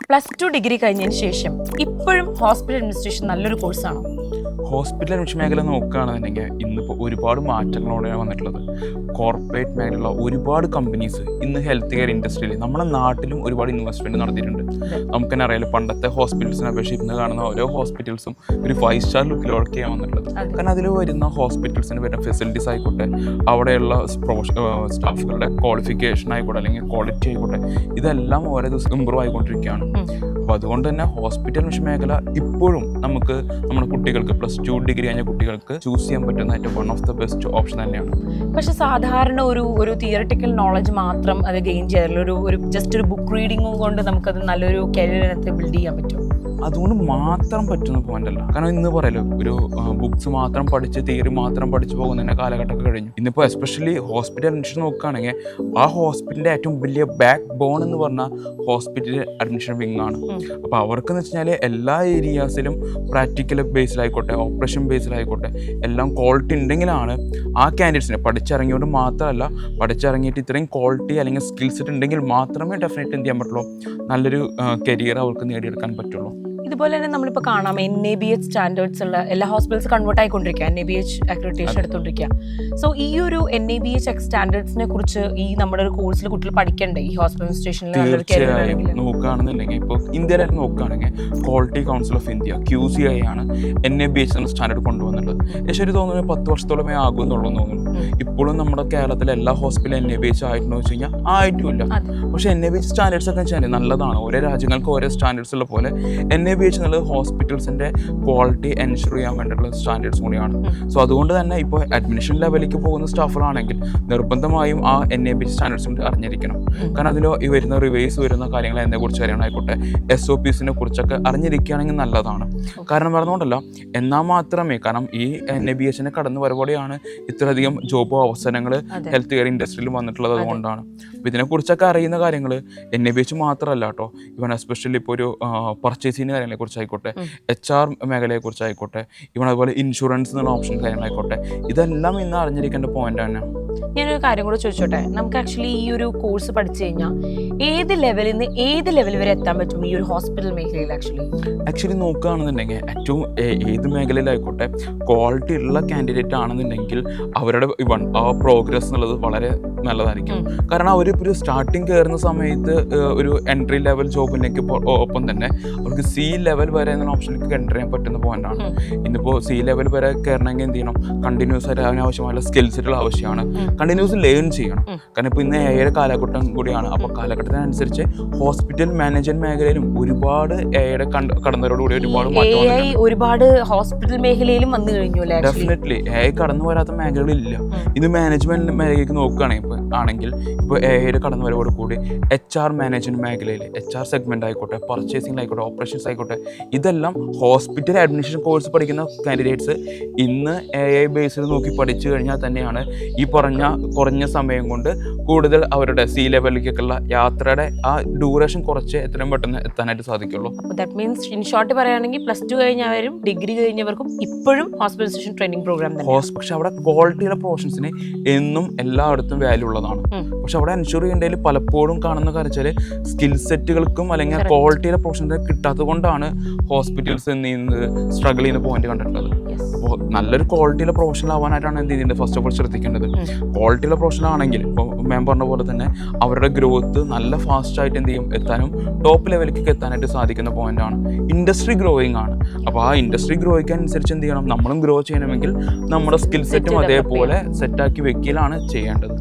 +2 degree കഴിഞ്ഞതിന് ശേഷം ഇപ്പോഴും ഹോസ്പിറ്റൽ അഡ്മിനിസ്ട്രേഷൻ നല്ലൊരു കോഴ്സാണോ? ഹോസ്പിറ്റൽ അഡ്മിഷൻ മേഖല നോക്കുകയാണെന്നുണ്ടെങ്കിൽ ഇന്നിപ്പോൾ ഒരുപാട് മാറ്റങ്ങളോടെയാണ് വന്നിട്ടുള്ളത്. കോർപ്പറേറ്റ് മേഖലയിലുള്ള ഒരുപാട് കമ്പനീസ് ഇന്ന് ഹെൽത്ത് കെയർ ഇൻഡസ്ട്രിയിൽ നമ്മുടെ നാട്ടിലും ഒരുപാട് ഇൻവെസ്റ്റ്മെൻറ്റ് നടത്തിയിട്ടുണ്ട്. നമുക്ക് തന്നെ അറിയാലോ, പണ്ടത്തെ ഹോസ്പിറ്റൽസിനെ അപേക്ഷിച്ച് ഇന്ന് കാണുന്ന ഓരോ ഹോസ്പിറ്റൽസും ഒരു 5 സ്റ്റാർ ലുക്കിലൊക്കെയാണ് വന്നിട്ടുള്ളത്. കാരണം അതിൽ വരുന്ന ഹോസ്പിറ്റൽസിന് വരുന്ന ഫെസിലിറ്റീസ് ആയിക്കോട്ടെ, അവിടെയുള്ള സ്റ്റാഫുകളുടെ ക്വാളിഫിക്കേഷൻ ആയിക്കോട്ടെ അല്ലെങ്കിൽ ക്വാളിറ്റി ആയിക്കോട്ടെ, ഇതെല്ലാം ഓരോ ദിവസം ഇമ്പ്രൂവ് ആയിക്കൊണ്ടിരിക്കുകയാണ്. അപ്പോൾ അതുകൊണ്ട് തന്നെ ഹോസ്പിറ്റൽ അഡ്മിഷൻ മേഖല ഇപ്പോഴും നമുക്ക് നമ്മുടെ കുട്ടികൾക്ക് +2 ഡിഗ്രി കഴിഞ്ഞ കുട്ടികൾക്ക് ചൂസ് ചെയ്യാൻ പറ്റുന്ന ഏറ്റവും one of the best option തന്നെയാണ്. പക്ഷെ സാധാരണ ഒരു തിയറിറ്റിക്കൽ നോളജ് മാത്രം അത് ഗെയിൻ ചെയ്യാറില്ല, ഒരു ജസ്റ്റ് ഒരു ബുക്ക് റീഡിങ്ങും കൊണ്ട് നമുക്കത് നല്ലൊരു കരിയറിനകത്ത് ബിൽഡ് ചെയ്യാൻ പറ്റും. അതുകൊണ്ട് മാത്രം പറ്റുന്ന പോയിന്റല്ല. കാരണം ഇന്ന് പറയല്ലോ, ഒരു ബുക്സ് മാത്രം പഠിച്ച് തിയറി മാത്രം പഠിച്ചു പോകുന്നതിൻ്റെ കാലഘട്ടമൊക്കെ കഴിഞ്ഞു. ഇന്നിപ്പോൾ എസ്പെഷ്യലി ഹോസ്പിറ്റൽ അഡ്മിഷൻ നോക്കുകയാണെങ്കിൽ ആ ഹോസ്പിറ്റലിൻ്റെ ഏറ്റവും വലിയ ബാക്ക് ബോൺ എന്ന് പറഞ്ഞാൽ ഹോസ്പിറ്റൽ അഡ്മിഷൻ വിങ് ആണ്. അപ്പോൾ അവർക്കെന്ന് വെച്ച് കഴിഞ്ഞാൽ എല്ലാ ഏരിയാസിലും പ്രാക്ടിക്കൽ ബേസിലായിക്കോട്ടെ, ഓപ്പറേഷൻ ബേസിലായിക്കോട്ടെ, എല്ലാം ക്വാളിറ്റി ഉണ്ടെങ്കിലാണ് ആ കാൻഡിഡേറ്റ്സിനെ പഠിച്ചിറങ്ങിയോണ്ട് മാത്രമല്ല, പഠിച്ചിറങ്ങിയിട്ട് ഇത്രയും ക്വാളിറ്റി അല്ലെങ്കിൽ സ്കിൽ സെറ്റ് ഉണ്ടെങ്കിൽ മാത്രമേ ഡെഫിനറ്റ് എന്ത് ചെയ്യാൻ പറ്റുള്ളൂ, നല്ലൊരു കരിയർ അവർക്ക് നേടിയെടുക്കാൻ പറ്റുള്ളൂ. ഇതുപോലെ തന്നെ നമ്മളിപ്പോൾ കാണാം NABH സ്റ്റാൻഡേർഡ്സ് ഉള്ള എല്ലാ ഹോസ്പിറ്റൽസ് കൺവേർട്ട് ആയിക്കൊണ്ടിരിക്കുക, NABH അക്രഡിറ്റേഷൻ എടുത്തുകൊണ്ടിരിക്കുക. സോ ഈ ഒരു NABH സ്റ്റാൻഡേർഡ്സിനെ കുറിച്ച് ഈ നമ്മുടെ ഒരു കോഴ്സിൽ കുട്ടികൾ പഠിക്കണ്ടേ ഈ ഹോസ്പിറ്റൽ അഡ്മിനിസ്ട്രേഷനിൽ? തീർച്ചയായും നോക്കുകയാണെന്നുണ്ടെങ്കിൽ ഇപ്പോൾ ഇന്ത്യയിൽ നോക്കുകയാണെങ്കിൽ quality council of India QCI ആണ് NABH എന്ന സ്റ്റാൻഡേർഡ് കൊണ്ടുവന്നിട്ടുള്ളത്. പക്ഷേ എനിക്ക് തോന്നുന്നു 10 വർഷത്തോളമേ ആകുമെന്നുള്ളൂ തോന്നുന്നു. ഇപ്പോഴും നമ്മുടെ കേരളത്തിലെ എല്ലാ ഹോസ്പിറ്റലും NABH ആയിട്ടുണ്ടോ എന്ന് വെച്ച് കഴിഞ്ഞാൽ ആയിട്ടുമില്ല. പക്ഷേ NABH സ്റ്റാൻഡേർഡ്സ് ഒക്കെ വെച്ചാൽ നല്ലതാണ്. ഓരോ രാജ്യങ്ങൾക്ക് ഓരോ സ്റ്റാൻഡേർഡ്സ് ഉള്ള പോലെ NABH എന്നുള്ളത് ഹോസ്പിറ്റൽസിൻ്റെ ക്വാളിറ്റി എൻഷുർ ചെയ്യാൻ വേണ്ടിയിട്ടുള്ള സ്റ്റാൻഡേർഡ്സ് കൂടിയാണ്. സോ അതുകൊണ്ട് തന്നെ ഇപ്പോൾ അഡ്മിഷൻ ലെവലിലേക്ക് പോകുന്ന സ്റ്റാഫുകളാണെങ്കിൽ നിർബന്ധമായും ആ NABH സ്റ്റാൻഡേർഡ്സ് അറിഞ്ഞിരിക്കണം. കാരണം അതിൽ ഈ വരുന്ന റിവൈസ് വരുന്ന കാര്യങ്ങൾ അതിനെക്കുറിച്ച് അറിയണമായിക്കോട്ടെ, SOPസിനെ കുറിച്ചൊക്കെ അറിഞ്ഞിരിക്കുകയാണെങ്കിൽ നല്ലതാണ്. കാരണം പറഞ്ഞുകൊണ്ടല്ല, എന്നാൽ മാത്രമേ, കാരണം ഈ NABHനെ കടന്നു വരവോടെയാണ് ഇത്രയധികം ജോബ് അവസരങ്ങൾ ഹെൽത്ത് കെയർ ഇൻഡസ്ട്രിയിൽ വന്നിട്ടുള്ളത്. അതുകൊണ്ടാണ് അപ്പോൾ ഇതിനെക്കുറിച്ചൊക്കെ അറിയുന്ന കാര്യങ്ങൾ NABH മാത്രമല്ല കേട്ടോ, ഇവൻ എസ്പെഷ്യലി ഇപ്പോൾ ഒരു പർച്ചേസിങ് കാര്യങ്ങളെ കുറിച്ചായിക്കോട്ടെ, HR മേഖലയെ കുറിച്ചായിക്കോട്ടെ, ഇവൻ അതുപോലെ ഇൻഷുറൻസ് എന്നുള്ള ഓപ്ഷൻ കാര്യങ്ങളായിക്കോട്ടെ, ഇതെല്ലാം ഇന്ന് അറിഞ്ഞിരിക്കേണ്ട പോയിന്റ് തന്നെ. ഞാനൊരു കാര്യം കൂടെ ചോദിച്ചോട്ടെ, നമുക്ക് ആക്ച്വലി ഈ ഒരു കോഴ്സ് പഠിച്ചു കഴിഞ്ഞാൽ ഏത് ലെവലിൽ നിന്ന് ഏത് ലെവൽ വരെ എത്താൻ പറ്റും ഈ ഒരു ഹോസ്പിറ്റൽ മേഖലയിൽ? ആക്ച്വലി നോക്കുകയാണെന്നുണ്ടെങ്കിൽ ഏറ്റവും ഏത് മേഖലയിലായിക്കോട്ടെ ക്വാളിറ്റി ഉള്ള കാൻഡിഡേറ്റ് ആണെന്നുണ്ടെങ്കിൽ അവരുടെ ആ പ്രോഗ്രസ് എന്നുള്ളത് വളരെ നല്ലതായിരിക്കും. കാരണം അവരിപ്പോൾ ഒരു സ്റ്റാർട്ടിങ് കയറുന്ന സമയത്ത് ഒരു എൻട്രി ലെവൽ ജോബിലേക്ക് ഒപ്പം തന്നെ അവർക്ക് C ലെവൽ വരെ എന്നുള്ള ഓപ്ഷനിലേക്ക് എൻ്റർ ചെയ്യാൻ പറ്റുന്ന പോയിന്റാണ്. ഇന്നിപ്പോൾ C ലെവൽ വരെ കയറണമെങ്കിൽ എന്ത് ചെയ്യണം, കണ്ടിന്യൂസ് ആയിട്ട് അതിനാവശ്യമായ സ്കിൽ സെറ്റുകൾ ആവശ്യമാണ്. കണ്ടിന്യൂസ് ലേൺ ചെയ്യണം. കാരണം ഇപ്പോൾ ഇന്ന് AI കാലഘട്ടം കൂടിയാണ്. അപ്പോൾ കാലഘട്ടത്തിനനുസരിച്ച് ഹോസ്പിറ്റൽ മാനേജ്മെന്റ് മേഖലയിലും ഒരുപാട് AI കടന്നവരോടുകൂടി ഒരുപാട് ഹോസ്പിറ്റൽ മേഖലയിലും വന്നു കഴിഞ്ഞു. ഡെഫിനറ്റ്ലി AI കടന്നു വരാത്ത മേഖലകളില്ല. ഇത് മാനേജ്മെന്റ് മേഖലയ്ക്ക് നോക്കുകയാണെങ്കിൽ ഇപ്പോൾ AI കടന്നു വരവോട് കൂടി HR മാനേജ്മെന്റ് മേഖലയിൽ HR സെഗ്മെന്റ് ആയിക്കോട്ടെ, പർച്ചേസിംഗ് ആയിക്കോട്ടെ, ഓപ്പറേഷൻസ് ആയിക്കോട്ടെ, ഇതെല്ലാം ഹോസ്പിറ്റൽ അഡ്മിനിസ്ട്രേഷൻ കോഴ്സ് പഠിക്കുന്ന കാൻഡിഡേറ്റ്സ് ഇന്ന് AI ബേസിൽ നോക്കി പഠിച്ചു കഴിഞ്ഞാൽ തന്നെയാണ് ഈ കുറഞ്ഞ സമയം കൊണ്ട് കൂടുതൽ അവരുടെ C ലെവലിലേക്കുള്ള യാത്രയുടെ ആ ഡ്യൂറേഷൻ കുറച്ച് എത്രയും പെട്ടെന്ന് എത്താനായിട്ട് സാധിക്കുള്ളൂ. അപ്പോൾ ദാറ്റ് മീൻസ് ഇൻ ഷോർട്ട് പറയുകയാണെങ്കിൽ +2 കഴിഞ്ഞവരും ഡിഗ്രി കഴിഞ്ഞവർക്കും ഇപ്പോഴും ഹോസ്പിറ്റലൈസേഷൻ ട്രെയിനിങ് പ്രോഗ്രാം തന്നെ. പക്ഷെ അവിടെ ക്വാളിറ്റിയുള്ള പ്രൊഫഷൻസിന് എന്നും എല്ലായിടത്തും വാല്യൂ ഉള്ളതാണ്. പക്ഷെ അവിടെ എൻഷുർ ചെയ്യേണ്ടതിൽ പലപ്പോഴും കാണുന്ന കാര്യം വെച്ചാൽ സ്കിൽ സെറ്റുകൾക്കും അല്ലെങ്കിൽ ക്വാളിറ്റിയുടെ പ്രൊഫഷൻസിനെ കിട്ടാത്തത് കൊണ്ടാണ് ഹോസ്പിറ്റൽസ് സ്ട്രഗിൾ ചെയ്യുന്ന പോയിന്റ് കണ്ടിട്ടുള്ളത്. അപ്പോൾ നല്ലൊരു ക്വാളിറ്റിയുള്ള പ്രൊഫഷണൽ ആവാനായിട്ടാണ് എന്ത് ചെയ്യുന്നത്, ഫസ്റ്റ് ഓഫ് ഓൾ ശ്രദ്ധിക്കേണ്ടത്. ക്വാളിറ്റിയുള്ള പ്രൊഫഷണൽ ആണെങ്കിൽ ഇപ്പോൾ മാം പറഞ്ഞ പോലെ തന്നെ അവരുടെ ഗ്രോത്ത് നല്ല ഫാസ്റ്റായിട്ട് എന്ത് ചെയ്യും, എത്താനും ടോപ്പ് ലെവലിലേക്ക് എത്താനായിട്ട് സാധിക്കുന്ന പോയിന്റാണ്. ഇൻഡസ്ട്രി ഗ്രോയിങ് ആണ്. അപ്പോൾ ആ ഇൻഡസ്ട്രി ഗ്രോയ്ക്ക് അനുസരിച്ച് എന്ത് ചെയ്യണം, നമ്മളും ഗ്രോ ചെയ്യണമെങ്കിൽ നമ്മുടെ സ്കിൽ സെറ്റും അതേപോലെ സെറ്റാക്കി വെക്കലാണ് ചെയ്യേണ്ടത്.